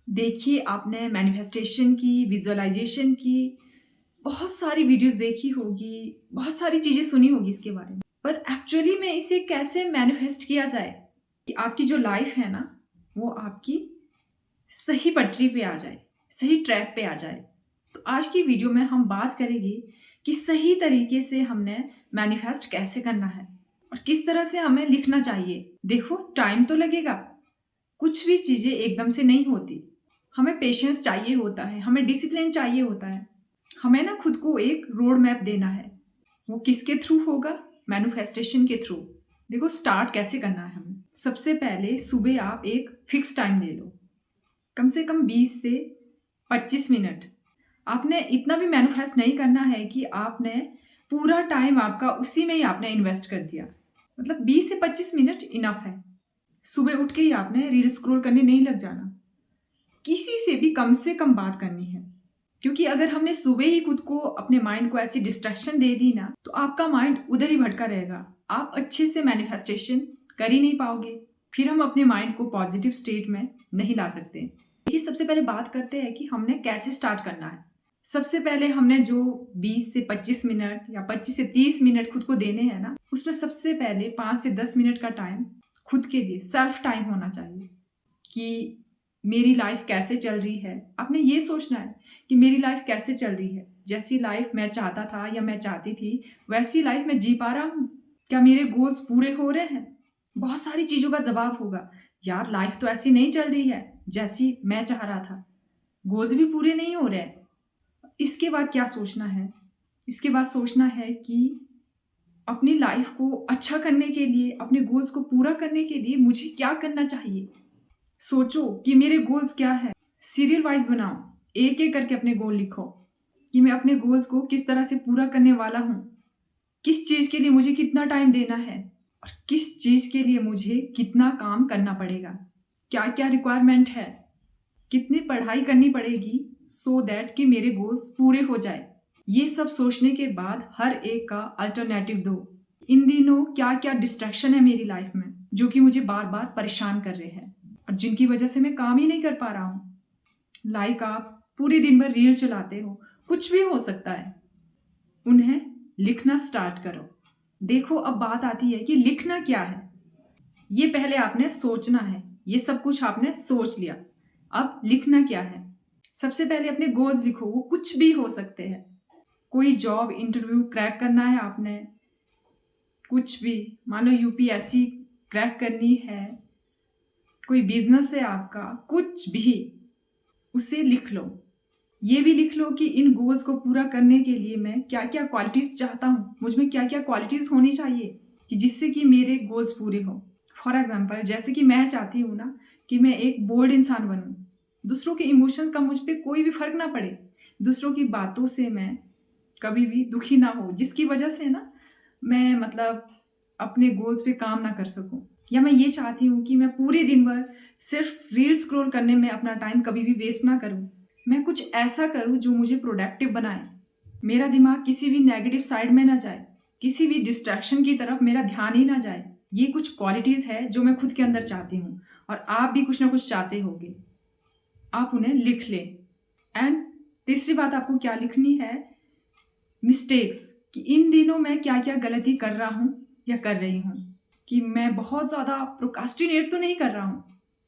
देखिए, आपने मैनिफेस्टेशन की, विजुअलाइज़ेशन की, बहुत सारी वीडियोज़ देखी होगी, बहुत सारी चीज़ें सुनी होगी इसके बारे में। पर एक्चुअली में इसे कैसे मैनिफेस्ट किया जाए कि आपकी जो लाइफ़ है ना, वो आपकी सही पटरी पे आ जाए, सही ट्रैक पे आ जाए। तो आज की वीडियो में हम बात करेंगे कि सही तरीके से हमने मैनिफेस्ट कैसे करना है और किस तरह से हमें लिखना चाहिए। देखो, टाइम तो लगेगा, कुछ भी चीज़ें एकदम से नहीं होती। हमें पेशेंस चाहिए होता है, हमें डिसिप्लिन चाहिए होता है। हमें ना खुद को एक रोड मैप देना है। वो किसके थ्रू होगा? मैनिफेस्टेशन के थ्रू। देखो, स्टार्ट कैसे करना है हमें। सबसे पहले सुबह आप एक फिक्स टाइम ले लो, कम से कम 20 से 25 मिनट। आपने इतना भी मैनिफेस्ट नहीं करना है कि आपने पूरा टाइम आपका उसी में ही आपने इन्वेस्ट कर दिया। मतलब 20 से 25 मिनट इनफ है। सुबह उठ के ही आपने रील स्क्रॉल करने नहीं लग जाना। किसी से भी कम से कम बात करनी है, क्योंकि अगर हमने सुबह ही खुद को, अपने माइंड को ऐसी डिस्ट्रैक्शन दे दी ना, तो आपका माइंड उधर ही भटका रहेगा। आप अच्छे से मैनिफेस्टेशन कर ही नहीं पाओगे। फिर हम अपने माइंड को पॉजिटिव स्टेट में नहीं ला सकते। देखिए, सबसे पहले बात करते हैं कि हमने कैसे स्टार्ट करना है। सबसे पहले हमने जो 20 से 25 मिनट या 25 से 30 मिनट खुद को देने हैं ना, उसमें सबसे पहले 5 से 10 मिनट का टाइम खुद के लिए सेल्फ टाइम होना चाहिए कि मेरी लाइफ कैसे चल रही है। आपने ये सोचना है कि मेरी लाइफ कैसे चल रही है, जैसी लाइफ मैं चाहता था या मैं चाहती थी वैसी लाइफ मैं जी पा रहा हूँ। क्या मेरे गोल्स पूरे हो रहे हैं? बहुत सारी चीज़ों का जवाब होगा, यार लाइफ तो ऐसी नहीं चल रही है जैसी मैं चाह रहा था, गोल्स भी पूरे नहीं हो रहे हैं। इसके बाद क्या सोचना है? इसके बाद सोचना है कि अपनी लाइफ को अच्छा करने के लिए, अपने गोल्स को पूरा करने के लिए मुझे क्या करना चाहिए। सोचो कि मेरे गोल्स क्या है। सीरियल वाइज बनाओ, एक एक करके अपने गोल लिखो कि मैं अपने गोल्स को किस तरह से पूरा करने वाला हूँ, किस चीज़ के लिए मुझे कितना टाइम देना है और किस चीज़ के लिए मुझे कितना काम करना पड़ेगा, क्या क्या रिक्वायरमेंट है, कितनी पढ़ाई करनी पड़ेगी सो दैट कि मेरे गोल्स पूरे हो जाए। ये सब सोचने के बाद हर एक का अल्टरनेटिव दो। इन दिनों क्या क्या डिस्ट्रैक्शन है मेरी लाइफ में जो कि मुझे बार बार परेशान कर रहे हैं और जिनकी वजह से मैं काम ही नहीं कर पा रहा हूँ। लाइक आप पूरे दिन भर रील चलाते हो, कुछ भी हो सकता है। उन्हें लिखना स्टार्ट करो। देखो, अब बात आती है कि लिखना क्या है। ये पहले आपने सोचना है। ये सब कुछ आपने सोच लिया, अब लिखना क्या है। सबसे पहले अपने गोल्स लिखो, वो कुछ भी हो सकते हैं। कोई जॉब इंटरव्यू क्रैक करना है आपने, कुछ भी, मान लो यूपीएससी क्रैक करनी है, कोई बिजनेस है आपका, कुछ भी, उसे लिख लो। ये भी लिख लो कि इन गोल्स को पूरा करने के लिए मैं क्या क्या क्वालिटीज़ चाहता हूँ, मुझ में क्या क्या क्वालिटीज़ होनी चाहिए कि जिससे कि मेरे गोल्स पूरे हों। फॉर एग्जांपल, जैसे कि मैं चाहती हूँ ना कि मैं एक बोल्ड इंसान बनूँ, दूसरों के इमोशंस का मुझ पर कोई भी फर्क ना पड़े, दूसरों की बातों से मैं कभी भी दुखी ना हो, जिसकी वजह से ना मैं मतलब अपने गोल्स पे काम ना कर सकूं। या मैं ये चाहती हूँ कि मैं पूरे दिन भर सिर्फ रील स्क्रॉल करने में अपना टाइम कभी भी वेस्ट ना करूँ। मैं कुछ ऐसा करूँ जो मुझे प्रोडक्टिव बनाए, मेरा दिमाग किसी भी नेगेटिव साइड में ना जाए, किसी भी डिस्ट्रैक्शन की तरफ मेरा ध्यान ही ना जाए। ये कुछ क्वालिटीज़ है जो मैं खुद के अंदर चाहती हूँ और आप भी कुछ ना कुछ चाहते होगे। आप उन्हें लिख लें। एंड तीसरी बात आपको क्या लिखनी है? मिस्टेक्स, कि इन दिनों मैं क्या क्या गलती कर रहा हूँ या कर रही हूँ। कि मैं बहुत ज़्यादा प्रोक्रास्टिनेट तो नहीं कर रहा हूँ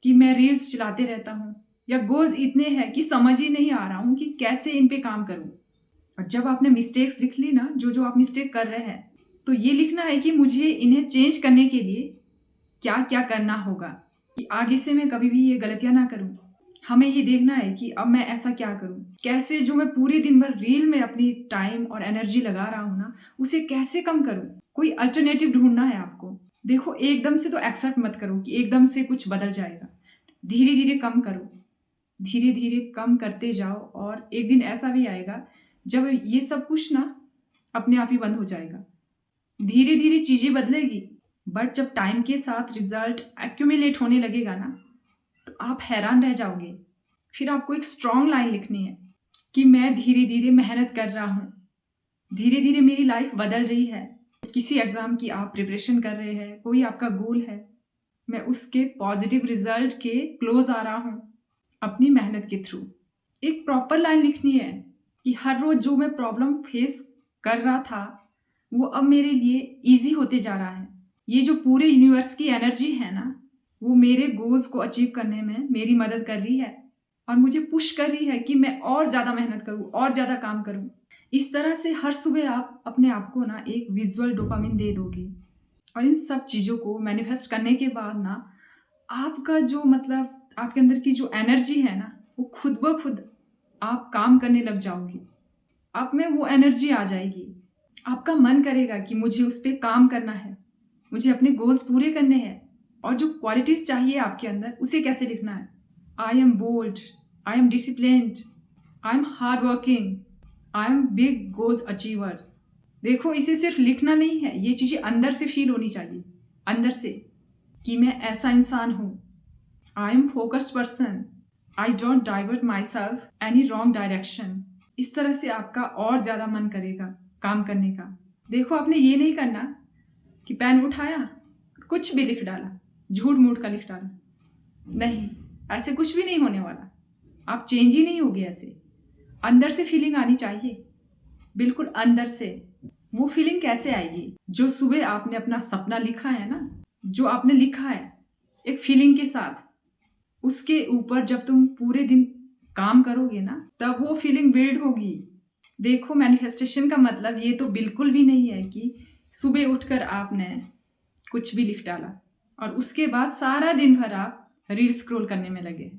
कि मैं रील्स चलाते रहता हूँ, या गोल्स इतने हैं कि समझ ही नहीं आ रहा हूँ कि कैसे इन पे काम करूँ। और जब आपने मिस्टेक्स लिख ली ना, जो जो आप मिस्टेक कर रहे हैं, तो ये लिखना है कि मुझे इन्हें चेंज करने के लिए क्या क्या करना होगा कि आगे से मैं कभी भी ये गलतियाँ ना करूँ। हमें ये देखना है कि अब मैं ऐसा क्या करूँ, कैसे जो मैं पूरे दिन भर रील में अपनी टाइम और एनर्जी लगा रहा हूँ ना, उसे कैसे कम करूँ। कोई अल्टरनेटिव ढूंढना है आपको। देखो, एकदम से तो एक्सेप्ट मत करो कि एकदम से कुछ बदल जाएगा। धीरे धीरे कम करो, धीरे धीरे कम करते जाओ और एक दिन ऐसा भी आएगा जब ये सब कुछ ना अपने आप ही बंद हो जाएगा। धीरे धीरे चीज़ें बदलेगी, बट जब टाइम के साथ रिजल्ट एक्यूमुलेट होने लगेगा ना, तो आप हैरान रह जाओगे। फिर आपको एक स्ट्रॉन्ग लाइन लिखनी है कि मैं धीरे धीरे मेहनत कर रहा हूँ, धीरे धीरे मेरी लाइफ बदल रही है। किसी एग्ज़ाम की आप प्रिपरेशन कर रहे हैं, कोई आपका गोल है, मैं उसके पॉजिटिव रिजल्ट के क्लोज आ रहा हूँ। अपनी मेहनत के थ्रू। एक प्रॉपर लाइन लिखनी है कि हर रोज़ जो मैं प्रॉब्लम फेस कर रहा था वो अब मेरे लिए ईजी होते जा रहा है। ये जो पूरे यूनिवर्स की एनर्जी है ना, वो मेरे गोल्स को अचीव करने में मेरी मदद कर रही है और मुझे पुश कर रही है कि मैं और ज़्यादा मेहनत करूँ, और ज़्यादा काम करूँ। इस तरह से हर सुबह आप अपने आप को ना एक विजुअल डोपामिन दे दोगे और इन सब चीज़ों को मैनिफेस्ट करने के बाद ना आपका जो मतलब आपके अंदर की जो एनर्जी है ना, वो खुद ब खुद आप काम करने लग जाओगे। आप में वो एनर्जी आ जाएगी। आपका मन करेगा कि मुझे उस पर काम करना है, मुझे अपने गोल्स पूरे करने हैं। और जो क्वालिटीज़ चाहिए आपके अंदर, उसे कैसे लिखना है? I am bold, I am disciplined, I am hard working, I am big goals achievers. देखो, इसे सिर्फ लिखना नहीं है, ये चीज़ें अंदर से फील होनी चाहिए, अंदर से, कि मैं ऐसा इंसान हूँ। I am focused person, I don't divert my self any wrong direction. इस तरह से आपका और ज़्यादा मन करेगा काम करने का। देखो, आपने ये नहीं करना कि पेन उठाया, कुछ भी लिख डाला, झूठ मूठ का लिख डाला। नहीं, ऐसे कुछ भी नहीं होने वाला। आप चेंज ही नहीं होगे ऐसे। अंदर से फीलिंग आनी चाहिए, बिल्कुल अंदर से। वो फीलिंग कैसे आएगी? जो सुबह आपने अपना सपना लिखा है ना, जो आपने लिखा है एक फीलिंग के साथ, उसके ऊपर जब तुम पूरे दिन काम करोगे ना, तब वो फीलिंग बिल्ड होगी। देखो, मैनिफेस्टेशन का मतलब ये तो बिल्कुल भी नहीं है कि सुबह उठकर आपने कुछ भी लिख डाला और उसके बाद सारा दिन भर आप रील स्क्रॉल करने में लगे।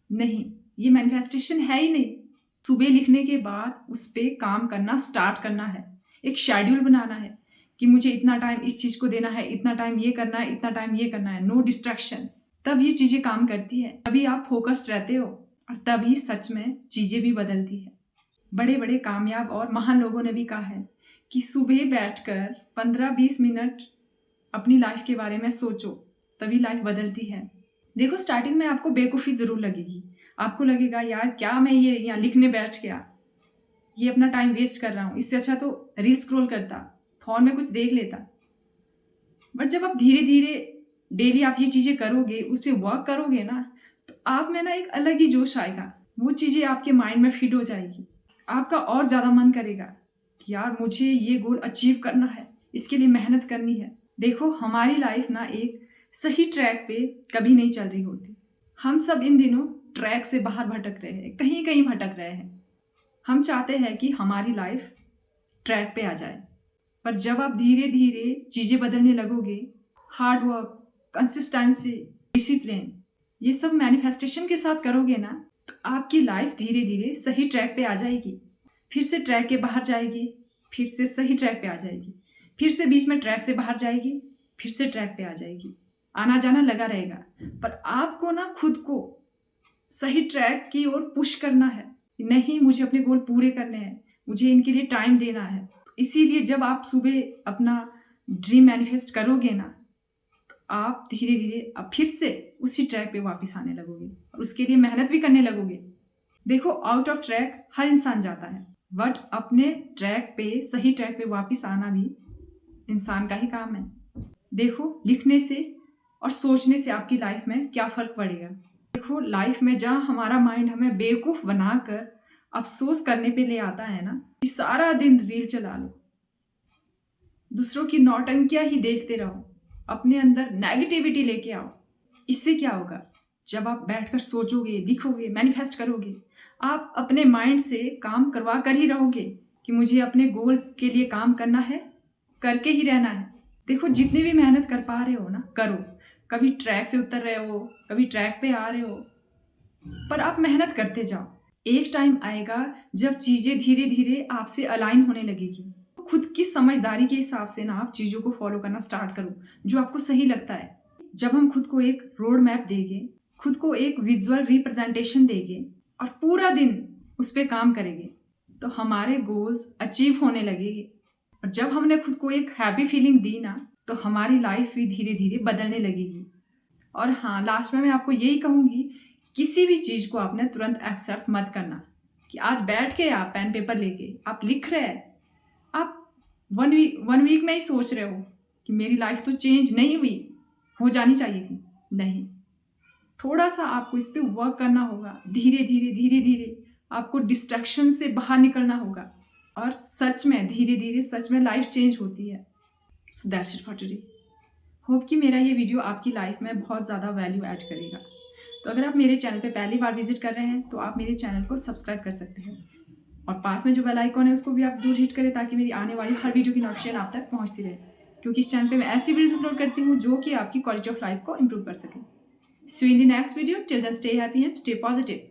नहीं, ये मैनिफेस्टेशन है ही नहीं। सुबह लिखने के बाद उस पर काम करना स्टार्ट करना है। एक शेड्यूल बनाना है कि मुझे इतना टाइम इस चीज़ को देना है, इतना टाइम ये करना है, इतना टाइम ये करना है, नो डिस्ट्रैक्शन। तब ये चीज़ें काम करती है, तभी आप फोकस्ड रहते हो और तभी सच में चीज़ें भी बदलती है। बड़े बड़े कामयाब और महान लोगों ने भी कहा है कि सुबह बैठकर 15-20 मिनट अपनी लाइफ के बारे में सोचो, तभी लाइफ बदलती है। देखो, स्टार्टिंग में आपको बेवकूफ़ी ज़रूर लगेगी। आपको लगेगा, यार क्या मैं ये यहाँ लिखने बैठ गया, ये अपना टाइम वेस्ट कर रहा हूँ, इससे अच्छा तो रील स्क्रॉल करता, फ़ोन में कुछ देख लेता। बट जब आप धीरे धीरे डेली आप ये चीज़ें करोगे, उस पर वर्क करोगे ना, तो आप में ना एक अलग ही जोश आएगा। वो चीज़ें आपके माइंड में फिट हो जाएगी। आपका और ज़्यादा मन करेगा कि यार मुझे ये गोल अचीव करना है, इसके लिए मेहनत करनी है। देखो, हमारी लाइफ ना एक सही ट्रैक पे कभी नहीं चल रही होती। हम सब इन दिनों ट्रैक से बाहर भटक रहे हैं, कहीं कहीं भटक रहे हैं। हम चाहते हैं कि हमारी लाइफ ट्रैक पे आ जाए, पर जब आप धीरे धीरे चीज़ें बदलने लगोगे, हार्ड वर्क, कंसिस्टेंसी, डिसिप्लिन, ये सब मैनिफेस्टेशन के साथ करोगे ना, तो आपकी लाइफ धीरे धीरे सही ट्रैक पे आ जाएगी। फिर से ट्रैक के बाहर जाएगी, फिर से सही ट्रैक पे आ जाएगी, फिर से बीच में ट्रैक से बाहर जाएगी, फिर से ट्रैक पे आ जाएगी। आना जाना लगा रहेगा, पर आपको ना खुद को सही ट्रैक की ओर पुश करना है। नहीं, मुझे अपने गोल पूरे करने हैं, मुझे इनके लिए टाइम देना है। इसीलिए जब आप सुबह अपना ड्रीम मैनिफेस्ट करोगे ना, तो आप धीरे धीरे अब फिर से उसी ट्रैक पे वापस आने लगोगे और उसके लिए मेहनत भी करने लगोगे। देखो, आउट ऑफ ट्रैक हर इंसान जाता है, बट अपने ट्रैक पे, सही ट्रैक पे वापस आना भी इंसान का ही काम है। देखो, लिखने से और सोचने से आपकी लाइफ में क्या फ़र्क पड़ेगा। देखो, लाइफ में जहाँ हमारा माइंड हमें बेवकूफ़ बनाकर अफसोस करने पे ले आता है ना, कि सारा दिन रील चला लो, दूसरों की नौटंकियाँ ही देखते रहो, अपने अंदर नेगेटिविटी लेके आओ। इससे क्या होगा? जब आप बैठकर सोचोगे, लिखोगे, मैनिफेस्ट करोगे, आप अपने माइंड से काम करवा कर ही रहोगे कि मुझे अपने गोल के लिए काम करना है, करके ही रहना है। देखो, जितनी भी मेहनत कर पा रहे हो ना, करो। कभी ट्रैक से उतर रहे हो, कभी ट्रैक पे आ रहे हो, पर आप मेहनत करते जाओ। एक टाइम आएगा जब चीज़ें धीरे धीरे आपसे अलाइन होने लगेगी। खुद की समझदारी के हिसाब से ना आप चीज़ों को फॉलो करना स्टार्ट करो, जो आपको सही लगता है। जब हम खुद को एक रोड मैप देंगे, खुद को एक विजुअल रिप्रेजेंटेशन देंगे और पूरा दिन उस पर काम करेंगे, तो हमारे गोल्स अचीव होने लगेंगे। और जब हमने खुद को एक हैप्पी फीलिंग दी ना, तो हमारी लाइफ भी धीरे धीरे बदलने लगेगी। और हाँ, लास्ट में मैं आपको यही कहूँगी, किसी भी चीज़ को आपने तुरंत एक्सेप्ट मत करना कि आज बैठ के आप पेन पेपर लेके आप लिख रहे हैं, आप वन वीक में ही सोच रहे हो कि मेरी लाइफ तो चेंज नहीं हुई, हो जानी चाहिए थी। नहीं, थोड़ा-सा आपको इस पे वर्क करना होगा। धीरे-धीरे, धीरे-धीरे आपको डिस्ट्रैक्शन से बाहर निकलना होगा और सच में धीरे-धीरे सच में लाइफ चेंज होती है। So that's it for today. Hope कि मेरा ये वीडियो आपकी लाइफ में बहुत ज़्यादा वैल्यू ऐड करेगा। तो अगर आप मेरे चैनल पे पहली बार विजिट कर रहे हैं तो आप मेरे चैनल को सब्सक्राइब कर सकते हैं और पास में जो बेल आइकॉन है उसको भी आप ज़रूर हिट करें ताकि मेरी आने वाली हर वीडियो की नोटिफिकेशन आप तक पहुंचती रहे, क्योंकि इस चैनल पे मैं ऐसी वीडियोस अपलोड करती हूँ जो कि आपकी क्वालिटी ऑफ लाइफ को इम्प्रूव कर सके। See you in the next video. Till then stay happy and stay positive.